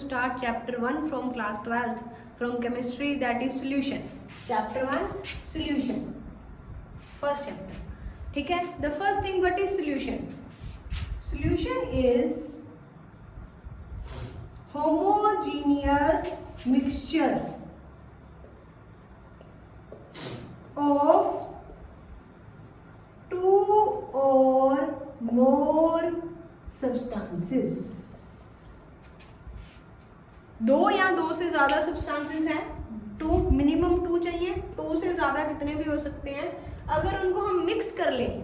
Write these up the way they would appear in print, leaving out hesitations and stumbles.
start chapter 1 from class 12th from chemistry, that is solution. Chapter 1 solution, first chapter. ठीक है. The first thing, what is solution? Solution is homogeneous mixture of two or more substances. दो या दो से ज्यादा substances हैं, to, minimum to चाहिए, to से ज्यादा कितने भी हो सकते हैं. अगर उनको हम मिक्स कर लें,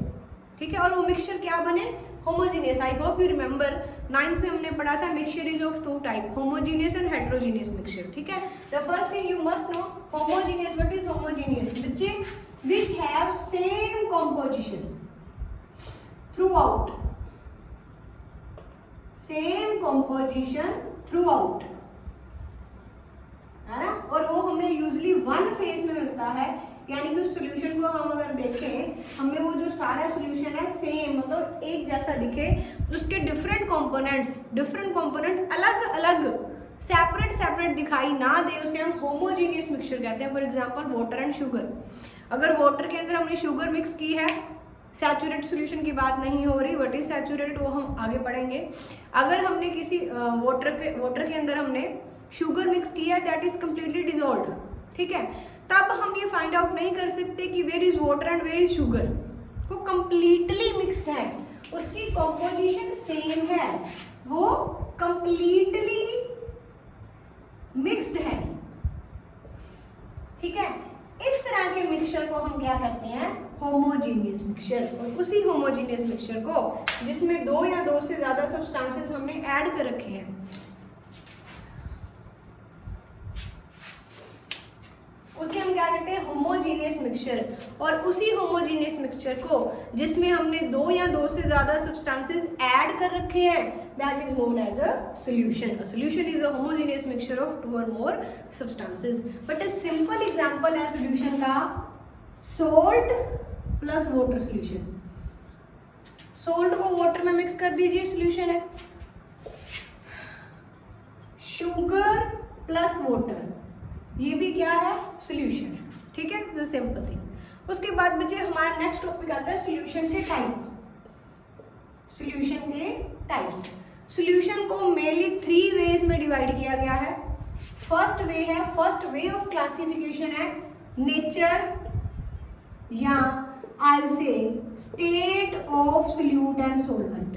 ठीक है, और वो मिक्सचर क्या बने, homogeneous. I hope you remember 9th में हमने पढ़ा था mixture is of two type, homogeneous and heterogeneous mixture. ठीक है. The first thing you must know homogeneous. What is homogeneous? बच्चे which have same composition throughout, same composition throughout, है ना. और वो हमें यूजली वन फेज में मिलता है, यानी कि उस सॉल्यूशन को हम अगर देखें, हमें वो जो सारा सॉल्यूशन है सेम, मतलब एक जैसा दिखे, उसके डिफरेंट कंपोनेंट अलग अलग सेपरेट दिखाई ना दे, उसे हम होमोजीनियस मिक्सचर कहते हैं. For example water and sugar. अगर वाटर के अंदर हमने शुगर मिक्स की है, सैचुरेटेड सॉल्यूशन की बात नहीं हो रही, व्हाट इज सैचुरेटेड वो हम आगे पढ़ेंगे. अगर हमने किसी वाटर के अंदर हमने शुगर मिक्स किया, दैट इज कम्प्लीटली डिजोल्व. ठीक है. तब हम ये फाइंड आउट नहीं कर सकते कि where is water and where is sugar. वो कम्प्लीटली मिक्सड है, उसकी कॉम्पोजिशन सेम है, वो कम्प्लीटली मिक्सड है. ठीक है. इस तरह के मिक्सचर को हम क्या कहते हैं, होमोजीनियस मिक्सचर. और उसी होमोजीनियस मिक्सचर को जिसमें दो या दो से ज्यादा सब्सटेंसेस हमने ऐड कर रखे हैं, उसे हम क्या कहते हैं, होमोजीनियस मिक्सचर. और उसी होमोजीनियस मिक्सचर को जिसमें हमने दो या दो से ज्यादा सब्सटेंसेस ऐड कर रखे हैं, that is known as a solution. A solution is a homogeneous mixture of two or more substances. But a simple example है solution का salt plus water solution. Salt को water में mix कर दीजिए, solution है. Sugar plus water, ये भी क्या है, solution है. ठीक है, the simple thing. उसके बाद बच्चे हमारा नेक्स्ट टॉपिक आता है solution के टाइप. solution के टाइप्स. सॉल्यूशन को मेनली 3 वेज में डिवाइड किया गया है. फर्स्ट वे ऑफ क्लासिफिकेशन है नेचर, या I will say state of solute and solvent.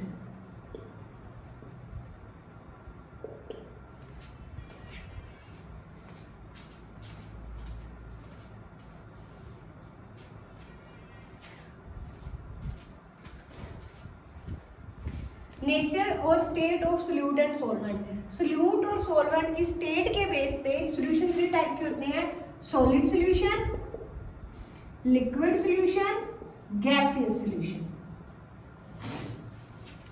Nature और state of solute and solvent. Solute और सॉल्वेंट की स्टेट के बेस पे सॉल्यूशन 3 टाइप के होते हैं, solid solution, liquid solution, gaseous solution.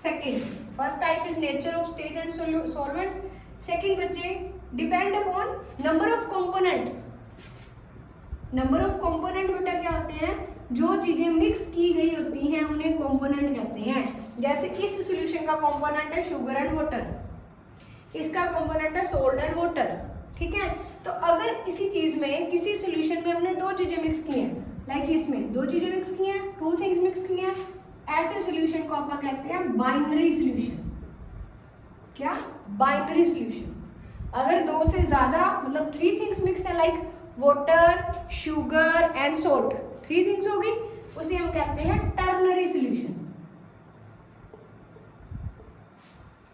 Second, first type is nature of state and solvent. Second बच्चे depend upon number of component. Number of component बेटा क्या होते हैं, जो चीजें मिक्स की गई होती हैं उन्हें कंपोनेंट कहते हैं. जैसे इस सॉल्यूशन का कंपोनेंट है शुगर एंड वाटर, इसका कंपोनेंट है सॉल्ट एंड वाटर. ठीक है. तो अगर किसी चीज में, किसी सॉल्यूशन में हमने दो चीजें मिक्स की हैं, लाइक इसमें दो चीजें मिक्स की हैं, 2 थिंग्स मिक्स की हैं, ऐसे सॉल्यूशन को अपन कहते हैं बाइनरी सॉल्यूशन. क्या, बाइनरी सॉल्यूशन. अगर दो से ज्यादा, मतलब 3 थिंग्स मिक्स है, like water, sugar and salt, 3 things होगी, उसे हम कहते हैं टर्नरी सॉल्यूशन,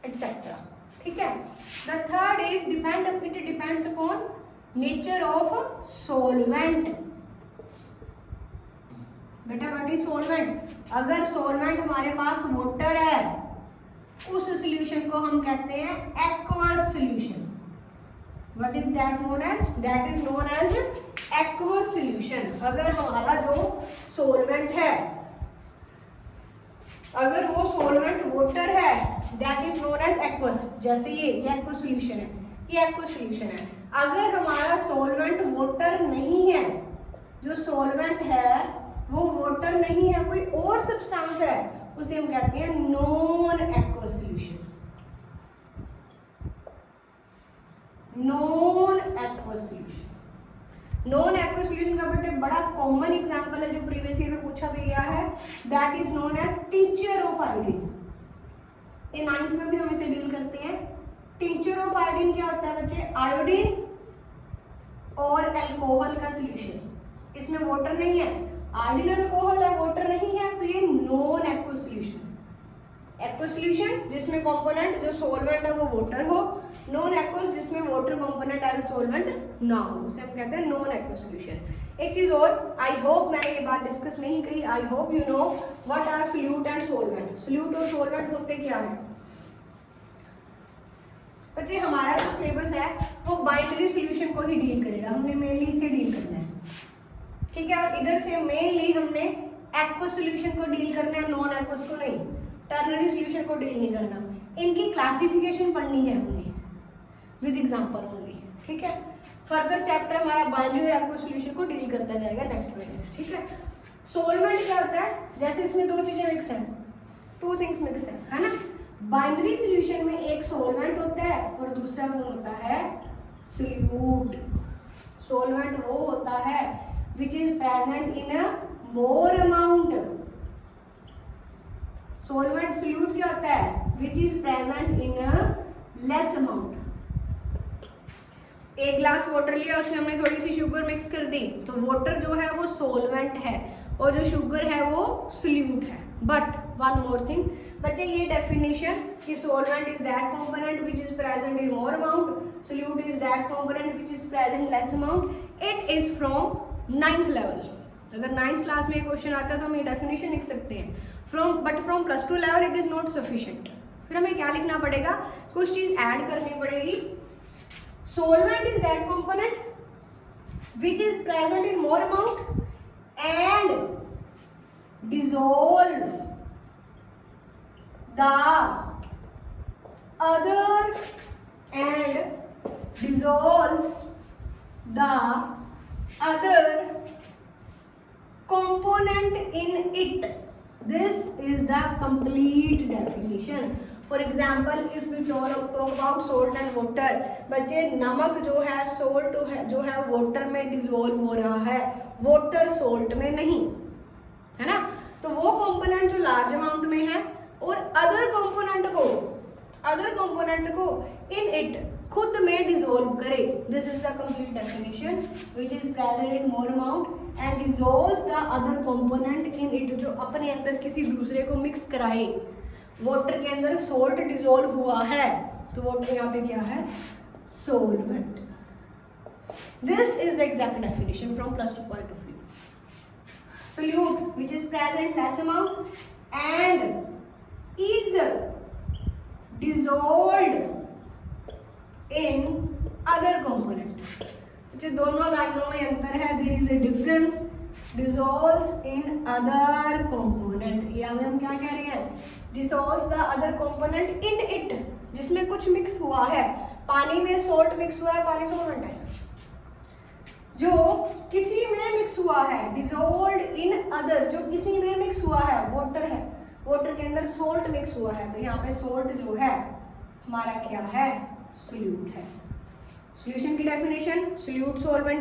एटसेट्रा. ठीक है. The third is it depends upon nature of solvent. बेटा व्हाट इज सॉल्वेंट? अगर सॉल्वेंट हमारे पास वाटर है, उस सॉल्यूशन को हम कहते हैं aqueous solution. What is that known as? That is known as aqueous solution. अगर हमारा जो सॉल्वेंट है, अगर वो सॉल्वेंट वाटर है, that is known as aqueous. जैसे ये एक्वस सॉल्यूशन है, ये एक्वस सॉल्यूशन है. अगर हमारा सॉल्वेंट वाटर नहीं है, जो सॉल्वेंट है वो वाटर नहीं है, कोई और सब्सटेंस है, उसे हम कहते हैं non aqueous solution. Non aqueous solution. Non aqueous solution का बेटे बड़ा कॉमन एग्जांपल है जो प्रीवियस ईयर में पूछा भी गया है, that is known as tincture of iodine. ये 9th में भी हम इसे डील करते हैं। टिंचर ऑफ आयोडीन क्या होता है बच्चे? आयोडीन और अल्कोहल का सॉल्यूशन, इसमें वाटर नहीं है, आयोडीन अल्कोहल है, वाटर नहीं है, तो ये non aqueous solution. Aqueous solution जिसमें कंपोनेंट जो सॉल्वेंट है वो वाटर हो, नॉन एक्वस जिसमें वाटर कंपोनेंट एज सॉल्वेंट ना हो, उसे हम कहते हैं नॉन एक्वस सॉल्यूशन। एक चीज और, आई होप मैंने ये बात डिस्कस नहीं कही, I hope you know what are solute and solvent. Solute और सॉल्वेंट होते क्या है बच्चे? हमारा जो सिलेबस है वो बाइनरी सॉल्यूशन को ही डील करेगा, हमने मेनली इससे डील करना है, ठीक है। और इधर से मेनली हमने एक्वस सॉल्यूशन को डील करना है, नॉन एक्वस को नहीं, टर्नरी सॉल्यूशन को डील नहीं करना। इनकी क्लासिफिकेशन पढ़नी है हमने विद एग्जांपल ओनली, ठीक है। फर्दर चैप्टर हमारा बाइनरी और एक्वस सॉल्यूशन को डील करता जाएगा नेक्स्ट में, ठीक है। सॉल्वेंट क्या होता है? जैसे इसमें दो चीजें मिक्स हैं, टू थिंग्स मिक्स है ना। बाइनरी सॉल्यूशन में एक सॉल्वेंट होता है और दूसरा कौन होता है? सोल्यूट। सॉल्वेंट वो होता है which is present in a more amount। Solvent solute क्या होता है? which is present in a less amount। एक ग्लास वाटर लिया, उसमें हमने थोड़ी सी शुगर मिक्स कर दी, तो वाटर जो है वो सॉल्वेंट है और जो शुगर है वो सोल्यूट है। बट वन मोर थिंग बच्चे, ये डेफिनेशन कि solvent is that component which is present in more amount, solute is that component which is present less amount, it is from 9th level. अगर 9th class में question आता है तो हम ये डेफिनेशन लिख सकते हैं but from +2 level it is not sufficient. फिर हमें क्या लिखना पड़ेगा? कुछ चीज ऐड करनी पड़ेगी। Solvent is that component which is present in more amount and dissolve the other and dissolves the other component in it. This is the complete definition. For example, if we talk about salt and water, बच्चे नमक जो है salt जो है water में dissolve हो रहा है, water salt में नहीं, है ना। तो वो component जो large amount में है और अदर कंपोनेंट को इन इट खुद में डिसॉल्व करे। This is the complete definition which is present in more amount and dissolves the other component in it, जो अपने अंदर किसी दूसरे को मिक्स कराए। वाटर के अंदर सॉल्ट डिसॉल्व हुआ है तो वाटर यहाँ पे क्या है? Solvent. This is the exact definition from +2 point of view. Solute which is present less amount and is dissolved in other component। जो दोनों लाइनों में अंतर है, there is a difference, dissolves in other component। या हम क्या कह रहे हैं? dissolves the other component in it, जिसमें कुछ मिक्स हुआ है। पानी में सॉल्ट मिक्स हुआ है, पानी सॉल्वेंट है। जो किसी में मिक्स हुआ है, dissolved in other, जो किसी में मिक्स हुआ है, वाटर है, वाटर के अंदर सॉल्ट मिक्स हुआ है, तो यहाँ पे सॉल्ट जो है हमारा क्या है? सोल्यूट है। सॉल्यूशन की डेफिनेशन, सोल्यूट सॉल्वेंट